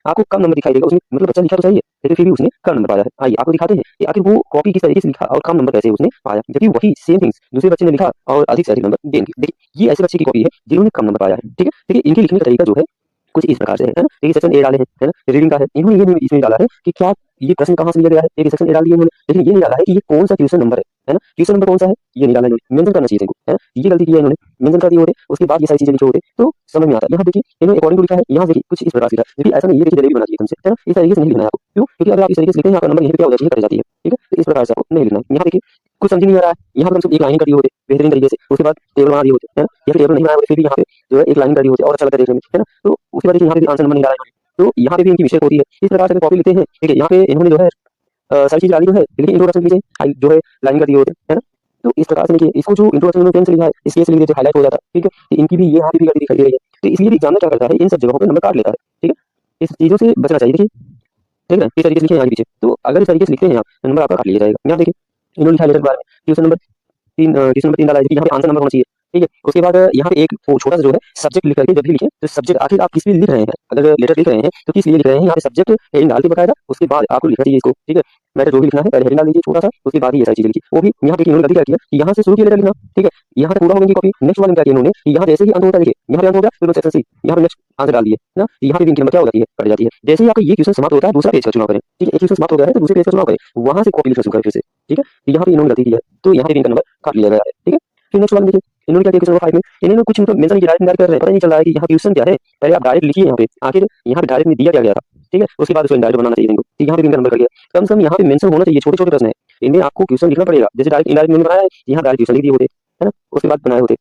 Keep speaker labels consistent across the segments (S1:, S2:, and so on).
S1: आपको कम नंबर दिखाई देगा उसमें, मतलब बच्चा लिखा तो सही है लेकिन फिर भी उसने कम नंबर पाया है। आइए आपको दिखाते हैं कि आखिर वो कॉपी किस तरीके से लिखा और कम नंबर कैसे उसने पाया, जबकि वही सेम थिंग्स दूसरे बच्चे ने लिखा और अधिक से अधिक नंबर देंगे। देखिए ये ऐसे बच्चे की कॉपी है जिन्होंने कम नंबर पाया है, ठीक है। देखिए इनके लिखने का तरीका जो है कुछ इस प्रकार से है ना। देखिए सेक्शन ए डाले हैं, है ना, रीडिंग का है। इन्होंने ये नहीं इसमें डाला है कि क्या ये प्रश्न कहाँ से लिया गया है, एक सेक्शन ए डाल दिया उन्होंने, लेकिन ये नहीं डाला है कि ये कौन सा क्वेश्चन नंबर है ना, क्वेश्चन नंबर कौन सा है ये नहीं डाला इन्होंने, मेंशन करना चाहिए था इनको, है ना। ये गलती की है इन्होंने, मेंशन कर दिए होते उसके बाद ये सारी चीजें लिखे होते तो समझ में आता। यहाँ देखिए इन्होंने अकॉर्डिंग टू लिखा है, यहाँ देखिए कुछ इस प्रकार से लिखा है, देखिए ऐसा नहीं है, देखिए जलेबी बना दी तुमसे, है ना, इस तरीके से नहीं लिखना है आपको। क्यों? क्योंकि अगर आप इस तरीके से लिखते हैं आपका नंबर यहीं पे क्या हो जाती है, कट जाती है, ठीक है। तो इस प्रकार से आपको नहीं लिखना है। यहाँ देखिए कुछ समझ नहीं आ रहा है, यहाँ पर हम सिर्फ एक लाइन कर दिए होते बेहतरीन तरीके से, उसके बाद टेबल बना दिए होते, है ना, या फिर टेबल नहीं बनाए होते फिर भी यहाँ पे जो है एक लाइन कर दी होती और अच्छा लगता है देखने में, है ना। तो उसके बाद देखिए यहाँ पे भी आंसर नंबर नहीं डाला इन्होंने, तो यहाँ पे भी इनकी मिस्टेक होती है। इस प्रकार से कॉपी लिखते हैं, ठीक है। यहाँ पे इन्होंने जो है सारी चीज डाली जो है, लेकिन इंट्रोडक्शन नीचे जो है लाइन कर दिए होते, है ना। तो इस प्रकार से देखिए इसको जो इंट्रोडक्शन में पेन से लिखा है इसके से लिख देते हाईलाइट हो जाता, ठीक है। तो इनकी भी ये यहाँ पे भी गलती दिखाई दे रही है, तो इसलिए भी एग्जामिनर क्या करता है इन सब जगहों पे नंबर काट लेता है, ठीक है। इस चीजों से बचना चाहिए, देखिए ठीक है। इस तरीके से लिखे हैं आगे पीछे, तो अगर इस तरीके से लिखते हैं आप नंबर आपका काट लिया जाएगा। यहाँ देखिए इन्होंने लिखा है लेटर के बारे में, क्वेश्चन नंबर क्वेश्चन नंबर 3 डाला है, यहाँ पे आंसर नंबर होना चाहिए, ठीक है। उसके बाद यहाँ पे एक वो छोटा सा जो है सब्जेक्ट लिख करके जब भी लिखें तो सब्जेक्ट आखिर आप किस लिए लिख रहे हैं, अगर लेटर लिख रहे हैं तो किस लिए लिख रहे हैं, यहाँ पे सब्जेक्ट हेडिंग डाल के बकायदा उसके बाद आपको लिखना चाहिए इसको, ठीक है। मैटर जो भी लिखना है पहले हेडिंग डाल दीजिए छोटा सा, उसके बाद ही ये सारी चीजें लिखिए। वो भी यहाँ देखिए इन्होंने गलती क्या किया कि यहाँ से शुरू किया लेटर लिखना, ठीक है, यहाँ तक पूरा हो गई कॉपी। नेक्स्ट वाले में क्या किया इन्होंने कि यहाँ जैसे ही अंत होता है, देखिए यहाँ पे अंत हो गया फिर सेक्शन सी, यहाँ पे नेक्स्ट आंसर डाल दिए ना, यहाँ पे भी इनकी नंबर क्या हो जाती है, कट जाती है। जैसे ही आपका ये क्वेश्चन समाप्त होता है दूसरा पेज का चुनाव करें, ठीक है। एक क्वेश्चन समाप्त हो गया है तो दूसरे पेज का चुनाव करें, वहां से कॉपी लिखना शुरू करें फिर से, ठीक है। तो यहाँ पे इन्होंने गलती की है, तो यहाँ पे इनका नंबर काट लिया गया है, ठीक है। फिर नेक्स्ट वाले में देखिए इन्होंने क्या किया क्वेश्चन नंबर 5 में, इन्होंने कुछ मतलब मेंशन किया, डायरेक्ट कर रहे हैं, पता नहीं चल रहा है कि यहाँ क्वेश्चन क्या है। पहले आप डायरेक्ट लिखिए यहाँ पे, आखिर यहाँ पे डायरेक्ट में दिया क्या गया था, ठीक है। उसके बाद उसको इनडायरेक्ट बनाना चाहिए इनको, ठीक, यहाँ पे इनका नंबर कर गया। कम से कम यहाँ पे मेंशन होना चाहिए, छोटे छोटे प्रश्न है इनमें आपको क्वेश्चन लिखना पड़ेगा। जैसे डायरेक्ट इनडायरेक्ट में बनाया है, यहाँ डायरेक्ट क्वेश्चन लिख दिए होते, है ना, उसके बाद बनाए होते।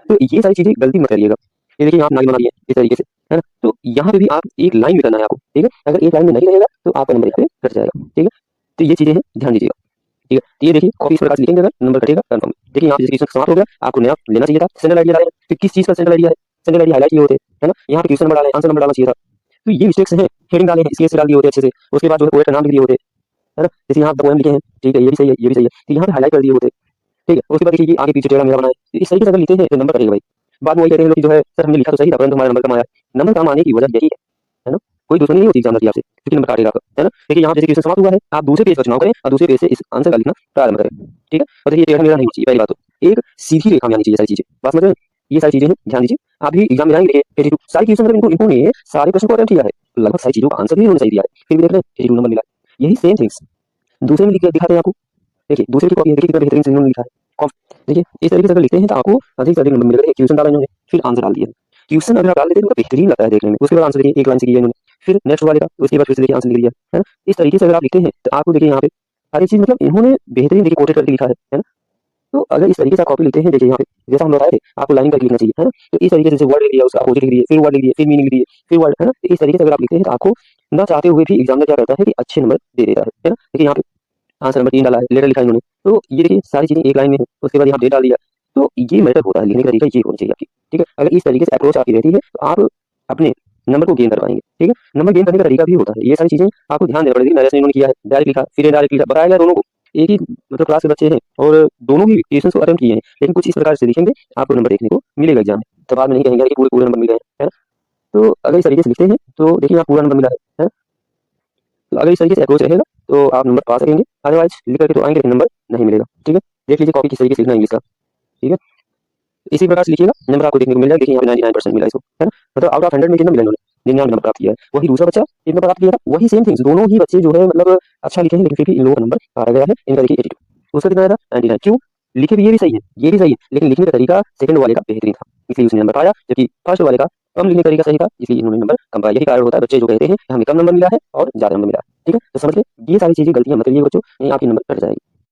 S1: तो ये सारी चीजें गलती मत करिएगा। ये देखिए आप नाइन बना दिए इस तरीके से, है ना। तो यहाँ पे भी आप एक लाइन में करना है आपको, ठीक है। अगर एक लाइन में नहीं रहेगा तो आपका नंबर यहाँ पे कट जाएगा, ठीक है। तो ये चीजें हैं, ध्यान दीजिएगा, ठीक है। तो ये देखिए कॉपी इस प्रकार से लिखेंगे अगर नंबर कटेगा कंफर्म। देखिए यहाँ पे जैसे क्वेश्चन समाप्त हो गया, आपको नया लेना चाहिए था, सेंट्रल आइडिया डाले, फिर किस चीज का सेंट्रल आइडिया है, सेंट्रल आइडिया हाईलाइट किए होते, है ना। यहाँ पे क्वेश्चन नंबर डाले, आंसर नंबर डालना चाहिए था। तो ये मिस्टेक्स हैं, हेडिंग डाले हैं इसलिए से डाल दिए होते अच्छे से। उसके बाद जो है पोएट का नाम लिख दिए होते, है ना। जैसे यहाँ पोएम लिखे हैं, ठीक है, ये भी सही है ये भी सही है, तो यहाँ पे हाईलाइट कर दिए होते, ठीक है। उसके बाद देखिए ये आगे पीछे टेढ़ा मेढ़ा बनाए, तो इस तरीके से अगर लिखते हैं तो नंबर कटेगा भाई। बाद में वही कहते हैं लोग कि जो है सर हमने लिखा तो सही था परंतु हमारा नंबर कम आया। नंबर कम आने की वजह यही है ना। कोई दुश्मनी नहीं होती एग्जाम की आपसे, क्योंकि नंबर काटेगा आपका, है ना। देखिए यहाँ जैसे क्वेश्चन समाप्त हुआ है, आप दूसरे पेज का चुनाव करें और दूसरे पेज से इस आंसर का लिखना प्रारंभ करें, ठीक है। और देखिए टेढ़ा मेढ़ा नहीं होना चाहिए, पहली बात तो एक सीधी रेखा में आनी चाहिए सारी चीजें, बात समझ रहे हैं। ये सारी चीजें हैं, ध्यान दीजिए। आप भी एग्जाम में जाएंगे, देखिए 82 सारी क्वेश्चन अगर इन्होंने सारे प्रश्न को अटेम्प्ट किया है, लगभग सारी चीजों का आंसर भी इन्होंने सही दिया है, फिर भी देख रहे हैं 82 नंबर मिला। यही सेम थिंग्स दूसरे में लिख के दिखाते हैं आपको, देखिए दूसरे की कॉपी है, देखिए कितना बेहतरीन से इन्होंने लिखा है। देखिए इस तरीके से अगर लिखते हैं तो आपको अधिक से अधिक नंबर मिलेगा। क्वेश्चन डाला इन्होंने, फिर आंसर डाल दिया। क्वेश्चन अगर आप डाल देते हैं तो बेहतरीन लगता है देखने में, उसके बाद आंसर देखिए एक लाइन से किया इन्होंने, फिर नेक्स्ट वाले का उसके बाद फिर से देखिए आंसर लिख दिया, है ना। इस तरीके से अगर आप लिखते हैं तो आपको देखिए यहाँ पे हर एक चीज मतलब इन्होंने बेहतरीन देखिए कोटेड करके लिखा है ना। तो अगर इस तरीके से आप कॉपी लिखते हैं, देखिए यहाँ पे जैसा हम बताए थे आपको लाइन करके लिखना चाहिए, है ना। तो इस तरीके से वर्ड लिख दिया, उसका अपोजिट लिख दिए, फिर वर्ड लिख दिए, फिर मीनिंग लिख दिए, फिर वर्ड, है ना। तो इस तरीके से अगर आप लिखते हैं तो आपको ना चाहते हुए भी एग्जामिनर क्या करता है कि अच्छे नंबर दे देता है ना। देखिए यहाँ पे आंसर नंबर 3 डाला है, लेटर लिखा है इन्होंने, तो ये देखिए सारी चीजें एक लाइन में है, उसके बाद यहाँ डेट डाल दिया। तो ये मैटर होता है, लिखने का तरीका ये होना चाहिए आपकी, ठीक है। अगर इस तरीके से अप्रोच आपकी रहती है तो आप अपने नंबर को गेन कर पाएंगे, ठीक है। नंबर गेन करने का तरीका भी होता है, ये सारी चीजें आपको ध्यान देना पड़ेगी। जैसे इन्होंने किया है डायरेक्ट लिखा फिर डायरेक्ट लिखा, बताया गया दोनों को एक ही मतलब क्लास के बच्चे हैं और दोनों ही क्वेश्चन को अटेम्प्ट किए हैं, लेकिन कुछ इस प्रकार से लिखेंगे आपको नंबर देखने को मिलेगा एग्जाम में। तो बाद में नहीं कहेंगे कि पूरे पूरे नंबर मिल गए हैं, है ना। तो अगर इस तरीके से लिखते हैं तो देखिए आप पूरा नंबर मिला है ना। तो अगर इस तरीके से अप्रोच रहेगा तो आप नंबर पा सकेंगे, अदरवाइज लिख करके तो आएंगे लेकिन नंबर नहीं मिलेगा, ठीक है। देख लीजिए कॉपी किस तरीके से लिखना है इंग्लिश का, ठीक है। इसी प्रकार से लिखिएगा, नंबर आपको देखने को मिल जाएगा। देखिए यहाँ पे 99% मिला इसको, है ना। मतलब आउट ऑफ 100 में कितना मिला इन्होंने, 99 नंबर प्राप्त किया है। वही दूसरा बच्चा कितना प्राप्त किया था, वही सेम थिंग्स, दोनों ही बच्चे जो है मतलब अच्छा लिखे हैं, लेकिन फिर भी इन लोगों का नंबर आ गया है। इनका देखिए 82, उसका कितना आया था 99। क्यों? लिखे भी ये भी सही है ये भी सही है, लेकिन लिखने का तरीका सेकंड वाले का बेहतरीन था, इसलिए उसने नंबर पाया, जबकि फर्स्ट वाले का कम लिखने का तरीका सही था, इसलिए इन्होंने नंबर कम पाया। यही कारण होता है बच्चे जो कहते हैं कि हमें कम नंबर मिला है और ज्यादा नंबर मिला है, ठीक है। तो समझ ले ये सारी चीजें गलतियां मत करिए बच्चों, नहीं आपकी नंबर कट जाएगी।